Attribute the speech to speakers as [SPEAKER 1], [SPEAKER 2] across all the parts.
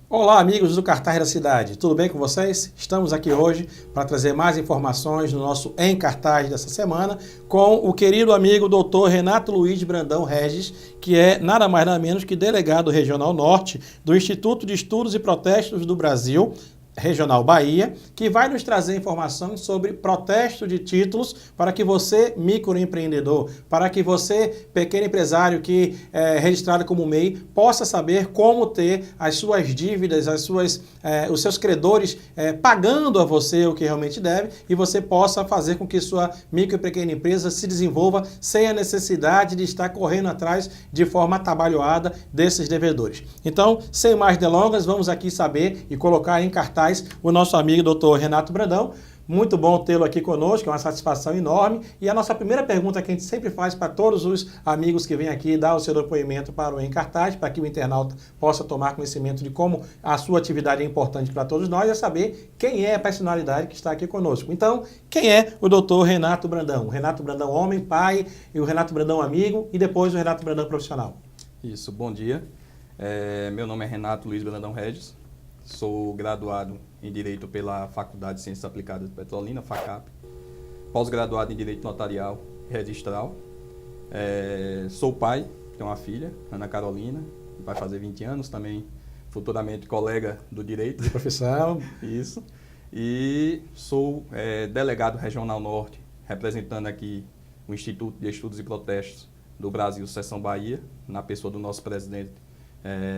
[SPEAKER 1] Olá, amigos do Cartaz da Cidade, tudo bem com vocês? Estamos aqui hoje para trazer mais informações no nosso Em Cartaz dessa semana com o querido amigo Dr. Renato Luiz Brandão Regis, que é nada mais nada menos que delegado regional norte do Instituto de Estudos e Protestos do Brasil, Regional Bahia, que vai nos trazer informações sobre protesto de títulos para que você, microempreendedor, para que você, pequeno empresário que é registrado como MEI, possa saber como ter as suas dívidas, os seus credores pagando a você o que realmente deve e você possa fazer com que sua micro e pequena empresa se desenvolva sem a necessidade de estar correndo atrás de forma atabalhoada desses devedores. Então, sem mais delongas, vamos aqui saber e colocar em cartaz o nosso amigo Dr. Renato Brandão. Muito bom tê-lo aqui conosco, é uma satisfação enorme. E a nossa primeira pergunta que a gente sempre faz para todos os amigos que vêm aqui dar o seu depoimento para o Em Cartaz, para que o internauta possa tomar conhecimento de como a sua atividade é importante para todos nós, é saber quem é a personalidade que está aqui conosco. Então, quem é o Dr. Renato Brandão? O Renato Brandão homem, pai, e o Renato Brandão amigo, e depois o Renato Brandão profissional.
[SPEAKER 2] Isso, bom dia. Meu nome é Renato Luiz Brandão Regis. Sou graduado em Direito pela Faculdade de Ciências Aplicadas de Petrolina, FACAP. Pós-graduado em Direito Notarial e Registral. Sou pai, tenho uma filha, Ana Carolina, que vai fazer 20 anos, também futuramente colega do Direito.
[SPEAKER 1] De profissão.
[SPEAKER 2] Isso. E sou delegado regional norte, representando aqui o Instituto de Estudos e Protestos do Brasil, Seção Bahia, na pessoa do nosso presidente,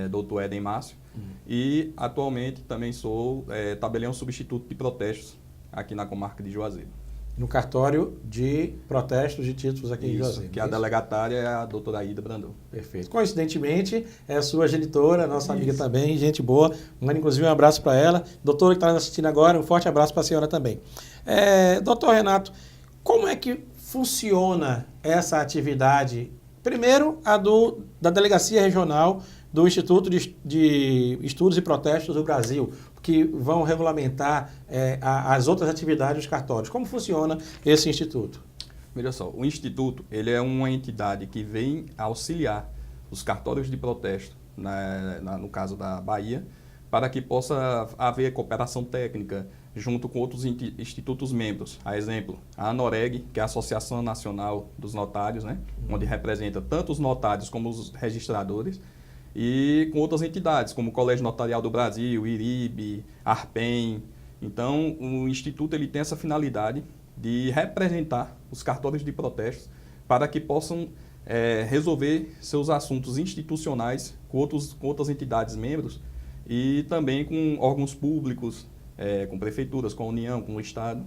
[SPEAKER 2] Dr. Éden Márcio. E atualmente também sou tabelião substituto de protestos aqui na comarca de Juazeiro.
[SPEAKER 1] No cartório de protestos de títulos aqui em Juazeiro.
[SPEAKER 2] Que a delegatária é a doutora Aida Brandão.
[SPEAKER 1] Perfeito. Coincidentemente, é a sua genitora, nossa amiga também, gente boa. Manda inclusive um abraço para ela. Doutora que está nos assistindo agora, um forte abraço para a senhora também. Doutor Renato, como é que funciona essa atividade? Primeiro, da Delegacia Regional do Instituto de Estudos e Protestos do Brasil, que vão regulamentar as outras atividades dos cartórios. Como funciona esse instituto?
[SPEAKER 2] Veja só, o instituto ele é uma entidade que vem auxiliar os cartórios de protesto, no caso da Bahia, para que possa haver cooperação técnica junto com outros institutos membros. A exemplo, a ANOREG, que é a Associação Nacional dos Notários, né, onde representa tanto os notários como os registradores, e com outras entidades, como o Colégio Notarial do Brasil, IRIB, ARPEM. Então, o Instituto ele tem essa finalidade de representar os cartórios de protestos para que possam resolver seus assuntos institucionais com outras entidades membros e também com órgãos públicos, com prefeituras, com a União, com o Estado.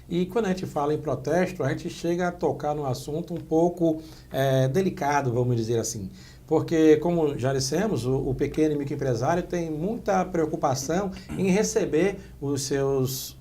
[SPEAKER 1] E quando a gente fala em protesto, a gente chega a tocar num assunto um pouco delicado, vamos dizer assim. Porque, como já dissemos, o pequeno e microempresário tem muita preocupação em receber os seus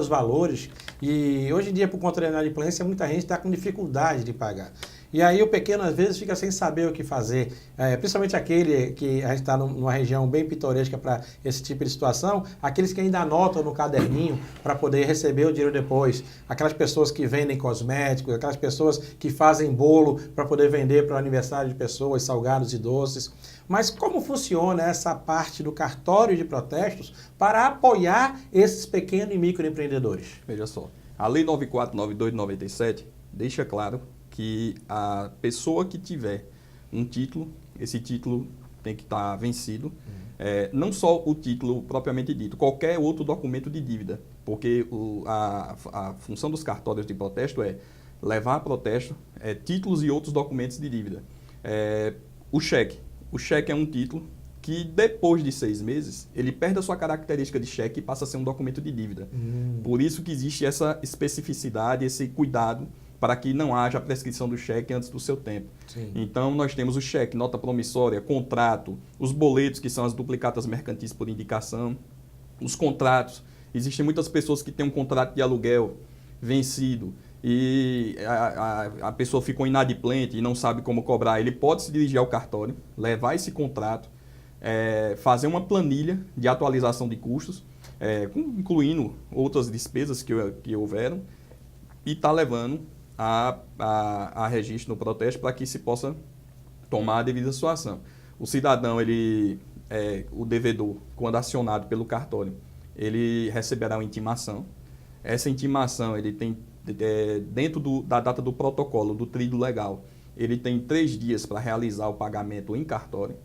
[SPEAKER 1] valores. E hoje em dia, por conta da inadimplência, muita gente está com dificuldade de pagar. E aí o pequeno, às vezes, fica sem saber o que fazer. Principalmente aquele que a gente está numa região bem pitoresca para esse tipo de situação, aqueles que ainda anotam no caderninho para poder receber o dinheiro depois. Aquelas pessoas que vendem cosméticos, aquelas pessoas que fazem bolo para poder vender para o aniversário de pessoas, salgados e doces. Mas como funciona essa parte do cartório de protestos para apoiar esses pequenos e microempreendedores?
[SPEAKER 2] Veja só, a Lei 9492 de 97 deixa claro que a pessoa que tiver um título, esse título tem que estar vencido, não só o título propriamente dito, qualquer outro documento de dívida, porque a função dos cartórios de protesto é levar a protesto títulos e outros documentos de dívida. O cheque é um título que depois de 6 meses, ele perde a sua característica de cheque e passa a ser um documento de dívida. Por isso que existe essa especificidade, esse cuidado para que não haja a prescrição do cheque antes do seu tempo.
[SPEAKER 1] Sim.
[SPEAKER 2] Então, nós temos o cheque, nota promissória, contrato, os boletos, que são as duplicatas mercantis por indicação, os contratos. Existem muitas pessoas que têm um contrato de aluguel vencido e a pessoa ficou inadimplente e não sabe como cobrar. Ele pode se dirigir ao cartório, levar esse contrato, fazer uma planilha de atualização de custos, incluindo outras despesas que houveram, e está levando a registro no protesto para que se possa tomar a devida situação. O cidadão ele o devedor, quando acionado pelo cartório, ele receberá uma intimação. Essa intimação, ele tem, dentro da data do protocolo, do tríduo legal, ele tem 3 dias para realizar o pagamento em cartório.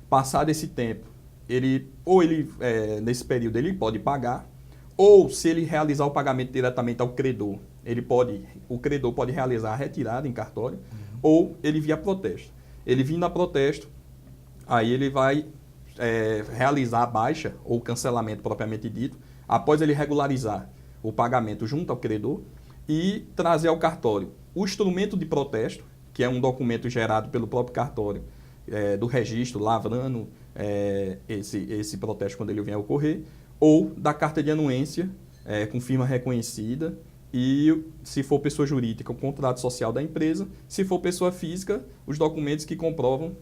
[SPEAKER 2] Passado esse tempo, nesse período, ele pode pagar, ou se ele realizar o pagamento diretamente ao credor, o credor pode realizar a retirada em cartório, ou ele via protesto. Ele vindo a protesto, aí ele vai realizar a baixa ou cancelamento propriamente dito, após ele regularizar o pagamento junto ao credor e trazer ao cartório o instrumento de protesto, que é um documento gerado pelo próprio cartório do registro, lavrando esse protesto quando ele vem a ocorrer, ou da carta de anuência com firma reconhecida e, se for pessoa jurídica, o contrato social da empresa, se for pessoa física, os documentos que comprovam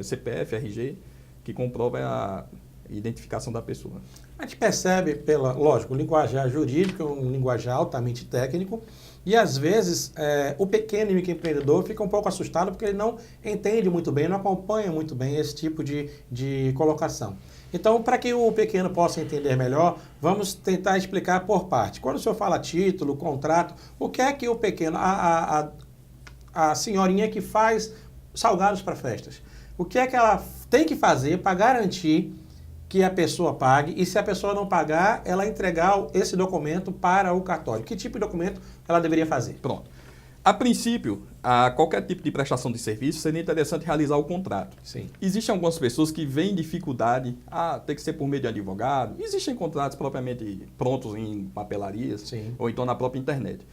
[SPEAKER 2] CPF, RG, que comprova a identificação da pessoa.
[SPEAKER 1] A gente percebe, lógico, o linguajar jurídico é um linguajar altamente técnico e, às vezes, o pequeno e microempreendedor fica um pouco assustado porque ele não entende muito bem, não acompanha muito bem esse tipo de colocação. Então, para que o pequeno possa entender melhor, vamos tentar explicar por parte. Quando o senhor fala título, contrato, o que é que o pequeno, a senhorinha que faz salgados para festas, o que é que ela tem que fazer para garantir que a pessoa pague e, se a pessoa não pagar, ela entregar esse documento para o cartório? Que tipo de documento ela deveria fazer?
[SPEAKER 2] Pronto. A princípio, qualquer tipo de prestação de serviço, seria interessante realizar o contrato.
[SPEAKER 1] Sim.
[SPEAKER 2] Existem algumas pessoas que veem dificuldade, tem que ser por meio de advogado. Existem contratos propriamente prontos em papelarias,
[SPEAKER 1] Sim,
[SPEAKER 2] ou então na própria internet.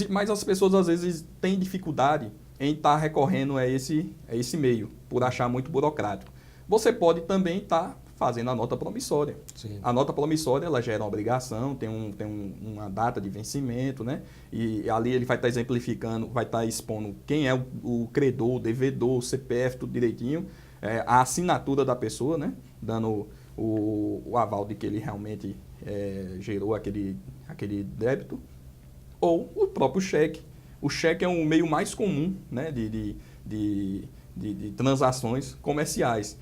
[SPEAKER 2] Mas as pessoas, às vezes, têm dificuldade em estar recorrendo a esse meio, por achar muito burocrático. Você pode também estar fazendo a nota promissória.
[SPEAKER 1] sim.
[SPEAKER 2] A nota promissória, ela gera uma obrigação, tem uma data de vencimento, né? E ali ele vai estar exemplificando, vai estar expondo quem é o credor, o devedor, o CPF, tudo direitinho, a assinatura da pessoa, né? Dando o aval de que ele realmente gerou aquele débito, ou o próprio cheque. O cheque é um meio mais comum, né? de transações comerciais,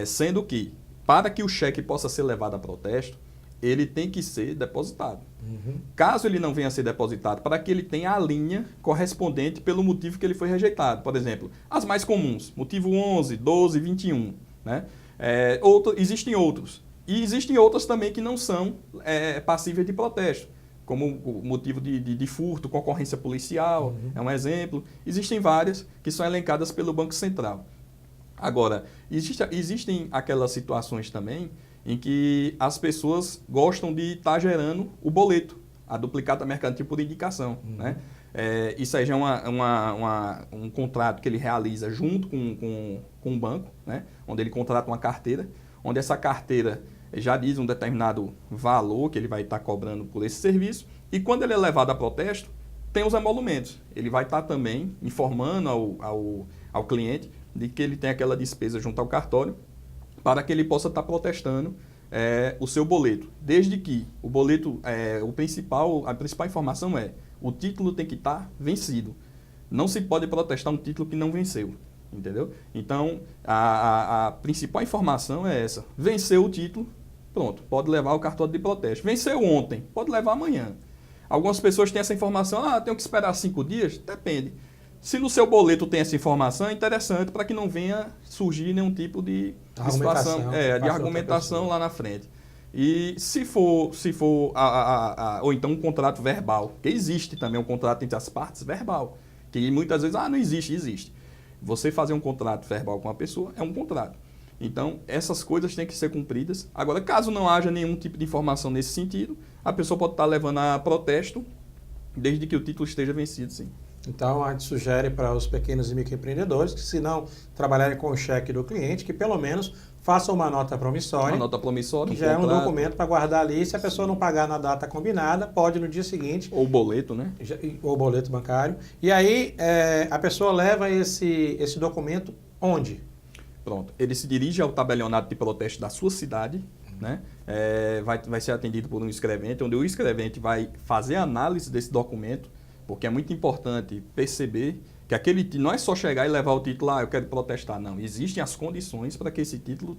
[SPEAKER 2] sendo que, para que o cheque possa ser levado a protesto, ele tem que ser depositado.
[SPEAKER 1] Uhum.
[SPEAKER 2] Caso ele não venha a ser depositado, para que ele tenha a linha correspondente pelo motivo que ele foi rejeitado. Por exemplo, as mais comuns, motivo 11, 12, 21. Né? Existem outros. E existem outras também que não são passíveis de protesto, como o motivo de furto, concorrência policial, é um exemplo. Existem várias que são elencadas pelo Banco Central. Agora, existem aquelas situações também em que as pessoas gostam de estar gerando o boleto, a duplicata mercantil por indicação. Né? Isso aí já é um contrato que ele realiza junto com um banco, né? Onde ele contrata uma carteira, onde essa carteira já diz um determinado valor que ele vai estar cobrando por esse serviço, e quando ele é levado a protesto, tem os emolumentos. Ele vai estar também informando ao cliente de que ele tem aquela despesa junto ao cartório, para que ele possa estar protestando o seu boleto. Desde que o boleto, a principal informação o título tem que estar vencido. Não se pode protestar um título que não venceu. Entendeu? Então, a principal informação é essa. Venceu o título, pronto, pode levar ao cartório de protesto. Venceu ontem, pode levar amanhã. Algumas pessoas têm essa informação, tenho que esperar 5 dias? Depende. Se no seu boleto tem essa informação, é interessante para que não venha surgir nenhum tipo de situação, de argumentação lá na frente. E se for ou então um contrato verbal, que existe também um contrato entre as partes verbal, que muitas vezes, não existe. Você fazer um contrato verbal com uma pessoa é um contrato. Então, essas coisas têm que ser cumpridas. Agora, caso não haja nenhum tipo de informação nesse sentido, a pessoa pode estar levando a protesto, desde que o título esteja vencido, sim.
[SPEAKER 1] Então, a gente sugere para os pequenos e microempreendedores que, se não trabalharem com o cheque do cliente, que pelo menos façam uma nota promissória.
[SPEAKER 2] Uma nota promissória.
[SPEAKER 1] Que já é um documento para guardar ali. Se a pessoa não pagar na data combinada, pode no dia seguinte.
[SPEAKER 2] Ou boleto, né?
[SPEAKER 1] Ou boleto bancário. E aí, a pessoa leva esse documento onde?
[SPEAKER 2] Pronto. Ele se dirige ao tabelionato de protesto da sua cidade, né? Vai ser atendido por um escrevente, onde o escrevente vai fazer a análise desse documento, porque é muito importante perceber que aquele não é só chegar e levar o título, eu quero protestar, não. Existem as condições para que esse título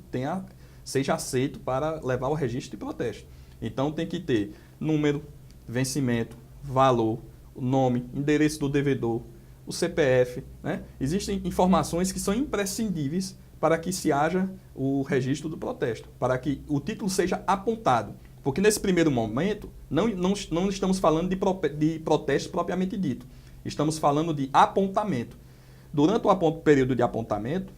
[SPEAKER 2] seja aceito para levar ao registro de protesto. Então tem que ter número, vencimento, valor, o nome, endereço do devedor, o CPF, né? Existem informações que são imprescindíveis para que se haja o registro do protesto, para que o título seja apontado. Porque nesse primeiro momento, não estamos falando de protesto propriamente dito. Estamos falando de apontamento. Durante o período de apontamento,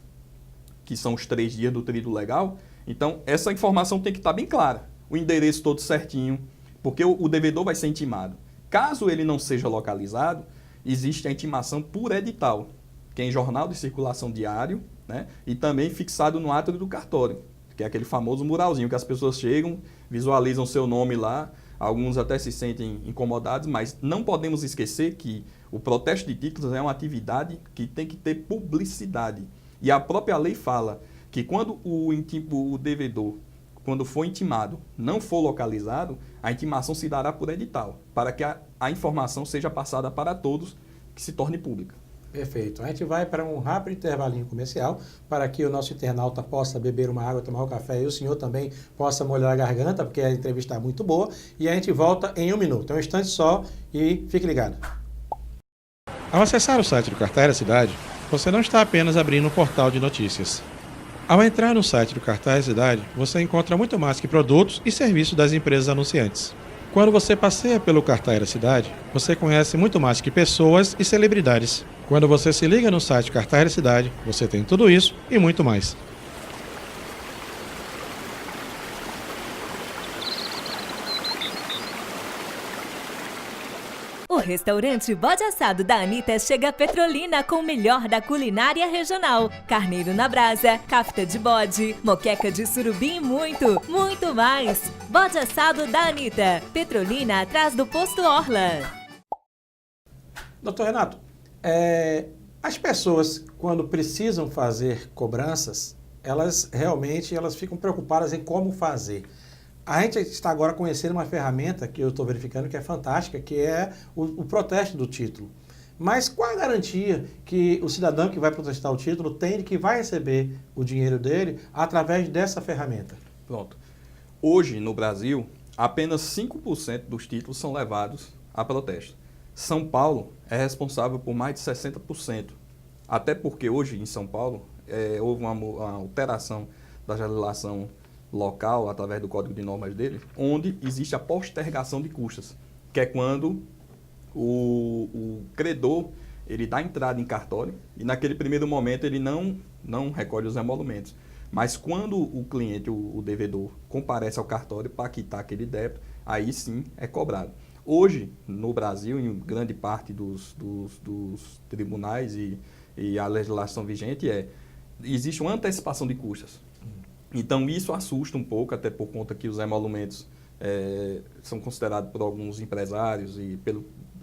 [SPEAKER 2] que são os 3 dias do tríduo legal, então essa informação tem que estar bem clara. O endereço todo certinho, porque o devedor vai ser intimado. Caso ele não seja localizado, existe a intimação por edital, que é em jornal de circulação diário, né? E também fixado no átrio do cartório, que é aquele famoso muralzinho que as pessoas chegam, visualizam seu nome lá, alguns até se sentem incomodados, mas não podemos esquecer que o protesto de títulos é uma atividade que tem que ter publicidade. E a própria lei fala que quando o devedor, quando for intimado, não for localizado, a intimação se dará por edital, para que a informação seja passada para todos, que se torne pública.
[SPEAKER 1] Perfeito. A gente vai para um rápido intervalinho comercial, para que o nosso internauta possa beber uma água, tomar um café e o senhor também possa molhar a garganta, porque a entrevista está muito boa. E a gente volta em 1 minuto. É um instante só e fique ligado. Ao acessar o site do Cartaz da Cidade, você não está apenas abrindo um portal de notícias. Ao entrar no site do Cartaz da Cidade, você encontra muito mais que produtos e serviços das empresas anunciantes. Quando você passeia pelo Cartaz da Cidade, você conhece muito mais que pessoas e celebridades. Quando você se liga no site Cartaz da Cidade, você tem tudo isso e muito mais.
[SPEAKER 3] O restaurante Bode Assado da Anitta chega a Petrolina com o melhor da culinária regional. Carneiro na brasa, kafta de bode, moqueca de surubim e muito, muito mais. Bode Assado da Anitta, Petrolina atrás do posto Orla.
[SPEAKER 1] Doutor Renato, as pessoas, quando precisam fazer cobranças, elas ficam preocupadas em como fazer. A gente está agora conhecendo uma ferramenta que eu estou verificando que é fantástica, que é o protesto do título. Mas qual a garantia que o cidadão que vai protestar o título tem de que vai receber o dinheiro dele através dessa ferramenta?
[SPEAKER 2] Pronto. Hoje, no Brasil, apenas 5% dos títulos são levados a protesto. São Paulo é responsável por mais de 60%. Até porque hoje, em São Paulo, houve uma alteração da legislação local, através do código de normas dele, onde existe a postergação de custas, que é quando o credor ele dá entrada em cartório e naquele primeiro momento ele não recolhe os emolumentos. Mas quando o cliente, o devedor, comparece ao cartório para quitar aquele débito, aí sim é cobrado. Hoje, no Brasil, em grande parte dos tribunais e a legislação vigente, existe uma antecipação de custas. Então, isso assusta um pouco, até por conta que os emolumentos são considerados por alguns empresários e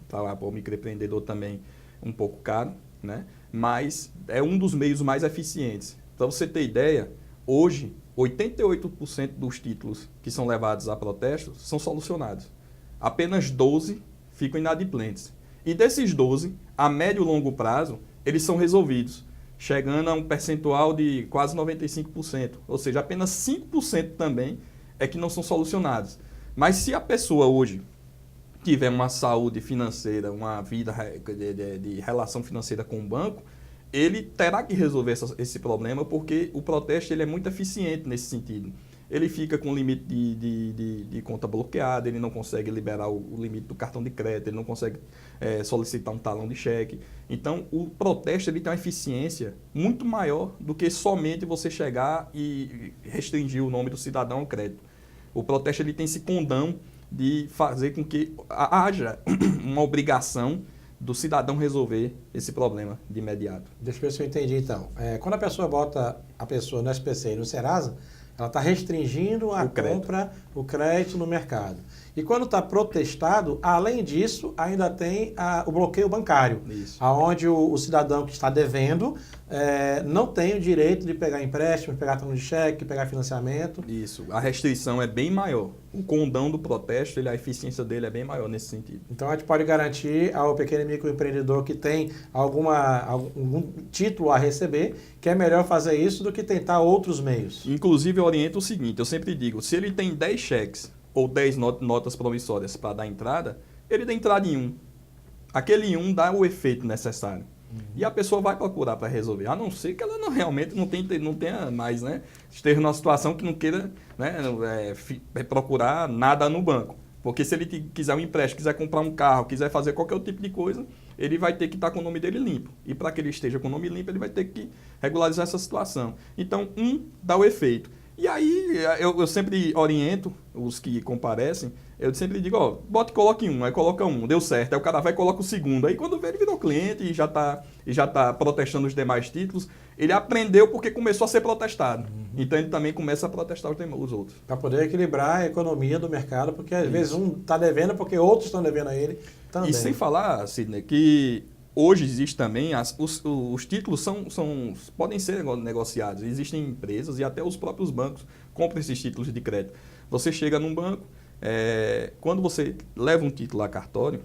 [SPEAKER 2] para o microempreendedor também um pouco caro, né? Mas é um dos meios mais eficientes. Para você ter ideia, hoje, 88% dos títulos que são levados a protesto são solucionados. Apenas 12 ficam inadimplentes. E desses 12, a médio e longo prazo, eles são resolvidos, chegando a um percentual de quase 95%. Ou seja, apenas 5% também é que não são solucionados. Mas se a pessoa hoje tiver uma saúde financeira, uma vida de relação financeira com o banco, ele terá que resolver esse problema, porque o protesto ele é muito eficiente nesse sentido. Ele fica com o limite de conta bloqueada, ele não consegue liberar o limite do cartão de crédito, ele não consegue solicitar um talão de cheque. Então, o protesto ele tem uma eficiência muito maior do que somente você chegar e restringir o nome do cidadão ao crédito. O protesto ele tem esse condão de fazer com que haja uma obrigação do cidadão resolver esse problema de imediato.
[SPEAKER 1] Deixa eu ver se eu entendi então. Quando a pessoa bota a pessoa no SPC e no Serasa, ela está restringindo a compra, o crédito no mercado. E quando está protestado, além disso, ainda tem o bloqueio bancário, onde o cidadão que está devendo não tem o direito de pegar empréstimo, pegar talão de cheque, pegar financiamento.
[SPEAKER 2] Isso, a restrição é bem maior. o condão do protesto, a eficiência dele é bem maior nesse sentido.
[SPEAKER 1] Então, a gente pode garantir ao pequeno e microempreendedor que tem algum título a receber, que é melhor fazer isso do que tentar outros meios.
[SPEAKER 2] Inclusive, eu oriento o seguinte, eu sempre digo, se ele tem 10 cheques ou 10 notas promissórias para dar entrada, ele dá entrada em um. Aquele um dá o efeito necessário. E a pessoa vai procurar para resolver, a não ser que ela realmente não tenha mais, né? Esteja numa situação que não queira, né, procurar nada no banco. Porque se ele quiser um empréstimo, quiser comprar um carro, quiser fazer qualquer outro tipo de coisa, ele vai ter que estar com o nome dele limpo. E para que ele esteja com o nome limpo, ele vai ter que regularizar essa situação. Então, dá o efeito. E aí, eu sempre oriento os que comparecem, eu sempre digo, coloque um, aí coloca um, deu certo, aí o cara vai e coloca o segundo. Aí quando vê, ele virou cliente e já tá protestando os demais títulos, ele aprendeu porque começou a ser protestado. Então ele também começa a protestar os outros.
[SPEAKER 1] Para poder equilibrar a economia do mercado, porque às vezes um está devendo porque outros estão devendo a ele também.
[SPEAKER 2] E sem falar, Sidney, que hoje existe também, os títulos podem ser negociados. Existem empresas e até os próprios bancos compram esses títulos de crédito. Você chega num banco, quando você leva um título a cartório,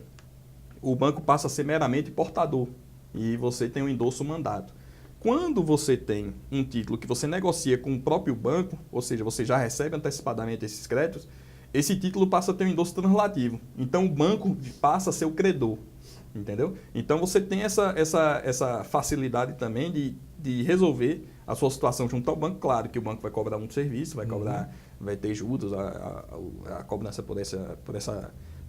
[SPEAKER 2] o banco passa a ser meramente portador e você tem um endosso mandato. Quando você tem um título que você negocia com o próprio banco, ou seja, você já recebe antecipadamente esses créditos, esse título passa a ter um endosso translativo. Então o banco passa a ser o credor. Entendeu? Então você tem essa facilidade também de resolver a sua situação junto ao banco. Claro que o banco vai cobrar um serviço, vai ter juros, a cobrança por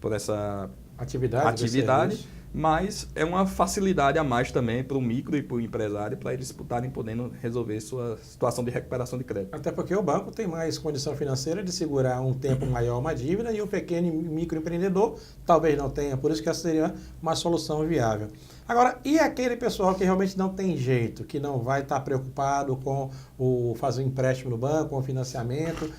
[SPEAKER 2] essa atividade, mas é uma facilidade a mais também para o micro e para o empresário, para eles estarem podendo resolver sua situação de recuperação de crédito.
[SPEAKER 1] Até porque o banco tem mais condição financeira de segurar um tempo maior uma dívida e o pequeno e microempreendedor talvez não tenha, por isso que essa seria uma solução viável. Agora, e aquele pessoal que realmente não tem jeito, que não vai estar preocupado com fazer um empréstimo no banco, com o financiamento?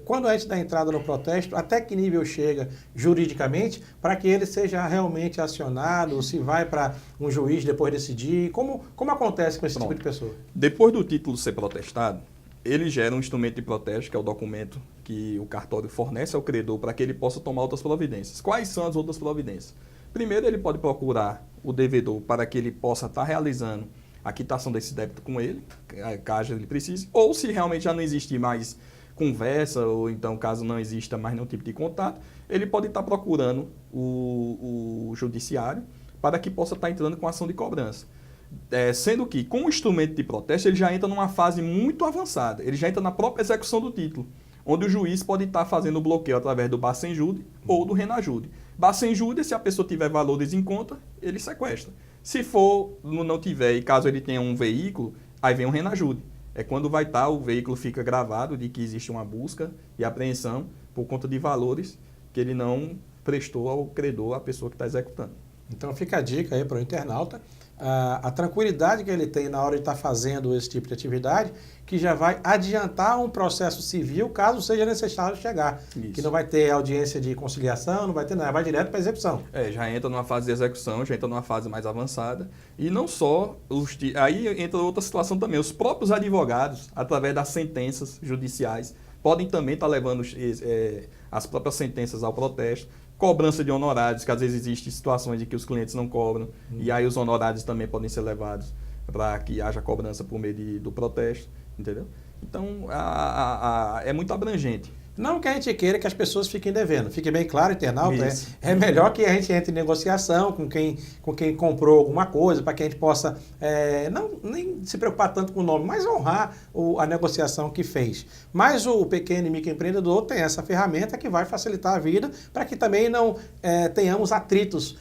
[SPEAKER 1] Quando a gente dá entrada no protesto, até que nível chega juridicamente para que ele seja realmente acionado, se vai para um juiz depois decidir? Como acontece com esse tipo de pessoa?
[SPEAKER 2] Depois do título ser protestado, ele gera um instrumento de protesto, que é o documento que o cartório fornece ao credor para que ele possa tomar outras providências. Quais são as outras providências? Primeiro, ele pode procurar o devedor para que ele possa estar realizando a quitação desse débito com ele, caso ele precise, ou se realmente já não existir mais conversa, ou então caso não exista mais nenhum tipo de contato, ele pode estar procurando o judiciário para que possa estar entrando com ação de cobrança. Sendo que, com o instrumento de protesto, ele já entra numa fase muito avançada, ele já entra na própria execução do título, onde o juiz pode estar fazendo o bloqueio através do Bacenjude ou do Renajude. Bacenjude, se a pessoa tiver valores em conta, ele sequestra. Se for, não tiver, e caso ele tenha um veículo, aí vem o Renajude. É quando vai estar, o veículo fica gravado de que existe uma busca e apreensão por conta de valores que ele não prestou ao credor, à pessoa que está executando.
[SPEAKER 1] Então fica a dica aí para o internauta, a tranquilidade que ele tem na hora de estar fazendo esse tipo de atividade, que já vai adiantar um processo civil, caso seja necessário chegar. Isso. Que não vai ter audiência de conciliação, não vai ter nada, vai direto para a execução.
[SPEAKER 2] Já entra numa fase de execução, já entra numa fase mais avançada. E não só, aí entra outra situação também, os próprios advogados, através das sentenças judiciais, podem também estar levando as próprias sentenças ao protesto. Cobrança de honorários, que às vezes existem situações em que os clientes não cobram, e aí os honorários também podem ser levados para que haja cobrança por meio do protesto, entendeu? Então, é muito abrangente.
[SPEAKER 1] Não que a gente queira que as pessoas fiquem devendo. Fique bem claro, internauta, é melhor que a gente entre em negociação com quem comprou alguma coisa, para que a gente possa nem se preocupar tanto com o nome, mas honrar a negociação que fez. Mas o pequeno e microempreendedor tem essa ferramenta que vai facilitar a vida para que também não tenhamos atritos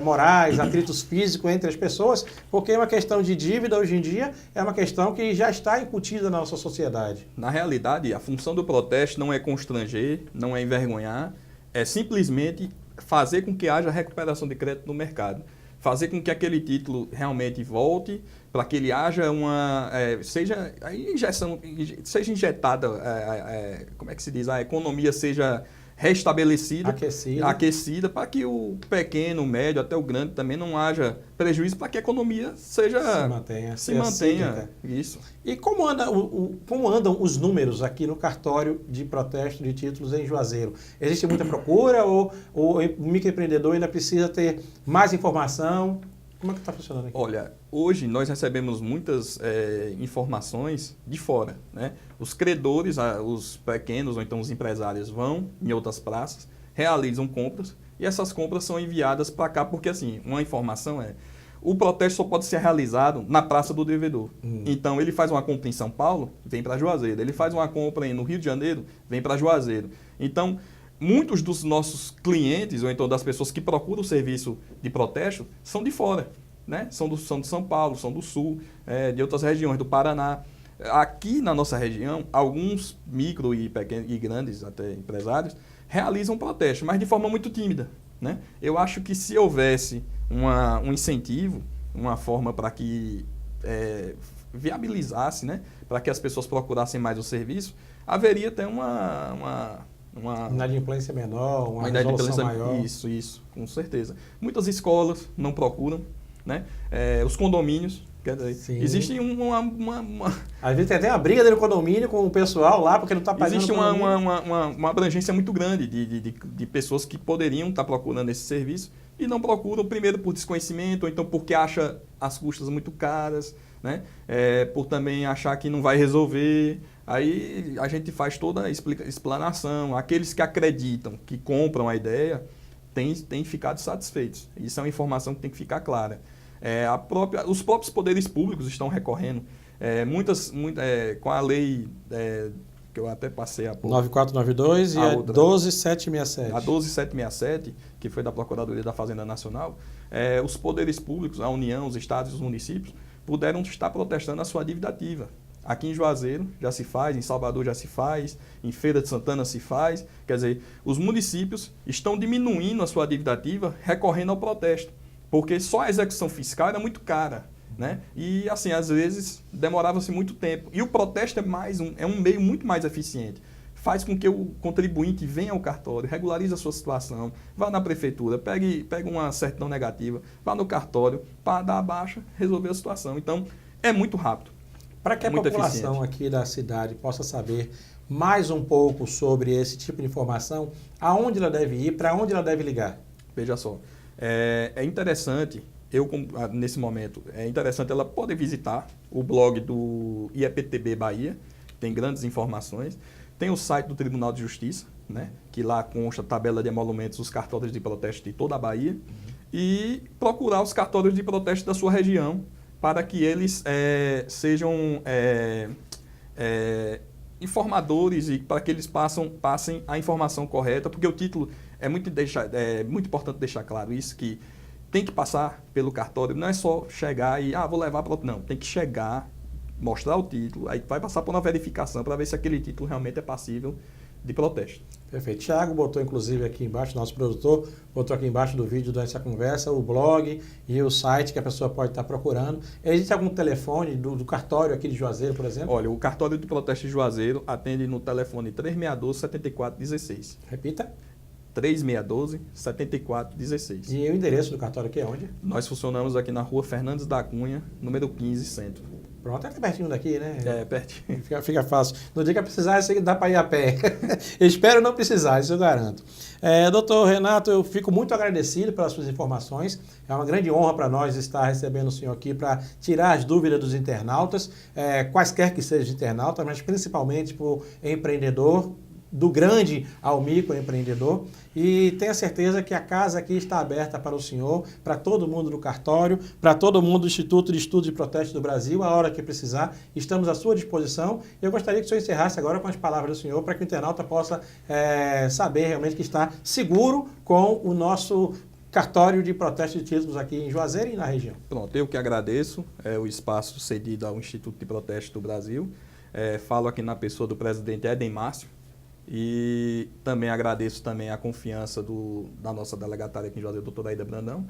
[SPEAKER 1] morais, atritos físicos entre as pessoas, porque uma questão de dívida hoje em dia é uma questão que já está incutida na nossa sociedade.
[SPEAKER 2] Na realidade, a função do protesto não é constranger, não é envergonhar, é simplesmente fazer com que haja recuperação de crédito no mercado. Fazer com que aquele título realmente volte, para que ele haja seja injetada, como é que se diz, a economia seja restabelecida,
[SPEAKER 1] aquecida,
[SPEAKER 2] para que o pequeno, o médio, até o grande também não haja prejuízo, para que a economia se mantenha. Isso.
[SPEAKER 1] E como andam os números aqui no cartório de protesto de títulos em Juazeiro? Existe muita procura ou o microempreendedor ainda precisa ter mais informação? Como é que está funcionando aqui?
[SPEAKER 2] Olha, hoje nós recebemos muitas informações de fora, né? Os credores, os pequenos ou então os empresários vão em outras praças, realizam compras e essas compras são enviadas para cá, porque assim, uma informação o protesto só pode ser realizado na Praça do Devedor. Então, ele faz uma compra em São Paulo, vem para Juazeiro. Ele faz uma compra no Rio de Janeiro, vem para Juazeiro. Então, muitos dos nossos clientes, ou então das pessoas que procuram o serviço de protesto, são de fora, né? São de São Paulo, são do Sul, de outras regiões, do Paraná. Aqui na nossa região, alguns micro e pequenos e grandes até empresários realizam protesto, mas de forma muito tímida, né? Eu acho que se houvesse um incentivo, uma forma para que viabilizasse, né? Para que as pessoas procurassem mais o serviço, haveria até uma
[SPEAKER 1] inadimplência menor, uma resolução maior.
[SPEAKER 2] Isso, com certeza. Muitas escolas não procuram, né? Os condomínios, quer dizer, existe
[SPEAKER 1] Às vezes tem até uma briga dentro do condomínio com o pessoal lá, porque não está pagando.
[SPEAKER 2] Existe uma abrangência muito grande de pessoas que poderiam estar procurando esse serviço e não procuram, primeiro por desconhecimento, ou então porque acha as custas muito caras, né? Por também achar que não vai resolver. Aí a gente faz toda a explanação. Aqueles que acreditam, que compram a ideia, têm ficado satisfeitos. Isso é uma informação que tem que ficar clara. Os próprios poderes públicos estão recorrendo. Com a lei que eu até passei há pouco.
[SPEAKER 1] 9492 e a 12767.
[SPEAKER 2] A 12767, que foi da Procuradoria da Fazenda Nacional, os poderes públicos, a União, os estados e os municípios, puderam estar protestando a sua dívida ativa. Aqui em Juazeiro já se faz, em Salvador já se faz, em Feira de Santana se faz. Quer dizer, os municípios estão diminuindo a sua dívida ativa recorrendo ao protesto, porque só a execução fiscal era muito cara, né? E assim, às vezes demorava-se muito tempo. E o protesto é um meio muito mais eficiente. Faz com que o contribuinte venha ao cartório, regularize a sua situação, vá na prefeitura, pegue uma certidão negativa, vá no cartório para dar a baixa, resolver a situação. Então, é muito rápido.
[SPEAKER 1] Para que a população aqui da cidade possa saber mais um pouco sobre esse tipo de informação, aonde ela deve ir, para onde ela deve ligar?
[SPEAKER 2] Veja só, é interessante, nesse momento, ela poder visitar o blog do IEPTB Bahia, tem grandes informações. Tem o site do Tribunal de Justiça, né, que lá consta a tabela de emolumentos dos cartórios de protesto de toda a Bahia, e procurar os cartórios de protesto da sua região, para que eles sejam informadores e para que eles passem a informação correta, porque o título é muito importante deixar claro isso, que tem que passar pelo cartório, não é só chegar e vou levar para outro, não, tem que chegar, mostrar o título, aí vai passar por uma verificação para ver se aquele título realmente é passível de protesto.
[SPEAKER 1] Perfeito. Thiago botou inclusive aqui embaixo, nosso produtor, botou aqui embaixo do vídeo dessa conversa, o blog e o site que a pessoa pode estar procurando. Existe algum telefone do cartório aqui de Juazeiro, por exemplo?
[SPEAKER 2] Olha, o cartório de protesto de Juazeiro atende no telefone 3612-7416.
[SPEAKER 1] Repita.
[SPEAKER 2] 3612-7416.
[SPEAKER 1] E o endereço do cartório aqui é onde?
[SPEAKER 2] Nós funcionamos aqui na rua Fernandes da Cunha, número 15, centro.
[SPEAKER 1] Pronto, é pertinho daqui, né?
[SPEAKER 2] Pertinho.
[SPEAKER 1] Fica fácil. No dia que precisar, dá para ir a pé. Espero não precisar, isso eu garanto. Doutor Renato, eu fico muito agradecido pelas suas informações. É uma grande honra para nós estar recebendo o senhor aqui para tirar as dúvidas dos internautas, quaisquer que sejam internautas, mas principalmente para o empreendedor, do grande ao microempreendedor, e tenha certeza que a casa aqui está aberta para o senhor, para todo mundo do cartório, para todo mundo do Instituto de Estudos e Protesto do Brasil, a hora que precisar, estamos à sua disposição. Eu gostaria que o senhor encerrasse agora com as palavras do senhor, para que o internauta possa saber realmente que está seguro com o nosso cartório de protesto de títulos aqui em Juazeiro e na região.
[SPEAKER 2] Pronto, eu que agradeço o espaço cedido ao Instituto de Protesto do Brasil. Falo aqui na pessoa do presidente Éden Márcio, e também agradeço também a confiança da nossa delegatária aqui em Juazeiro, doutora Aida Brandão.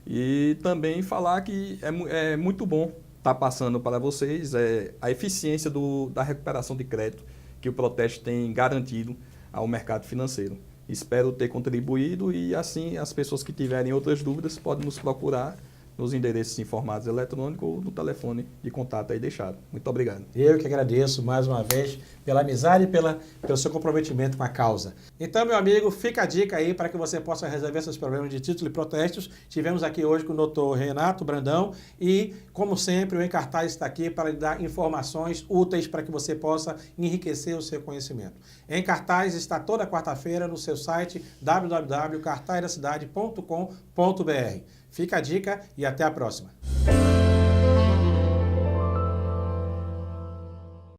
[SPEAKER 2] E também falar que é muito bom estar passando para vocês a eficiência da recuperação de crédito que o protesto tem garantido ao mercado financeiro. Espero ter contribuído e assim as pessoas que tiverem outras dúvidas podem nos procurar nos endereços informados eletrônicos ou no telefone de contato aí deixado. Muito obrigado.
[SPEAKER 1] Eu que agradeço mais uma vez pela amizade e pelo seu comprometimento com a causa. Então, meu amigo, fica a dica aí para que você possa resolver seus problemas de título e protestos. Tivemos aqui hoje com o Dr. Renato Brandão e, como sempre, o Encartaz está aqui para lhe dar informações úteis para que você possa enriquecer o seu conhecimento. Encartaz está toda quarta-feira no seu site www.cartazdacidade.com.br. Fica a dica e até a próxima.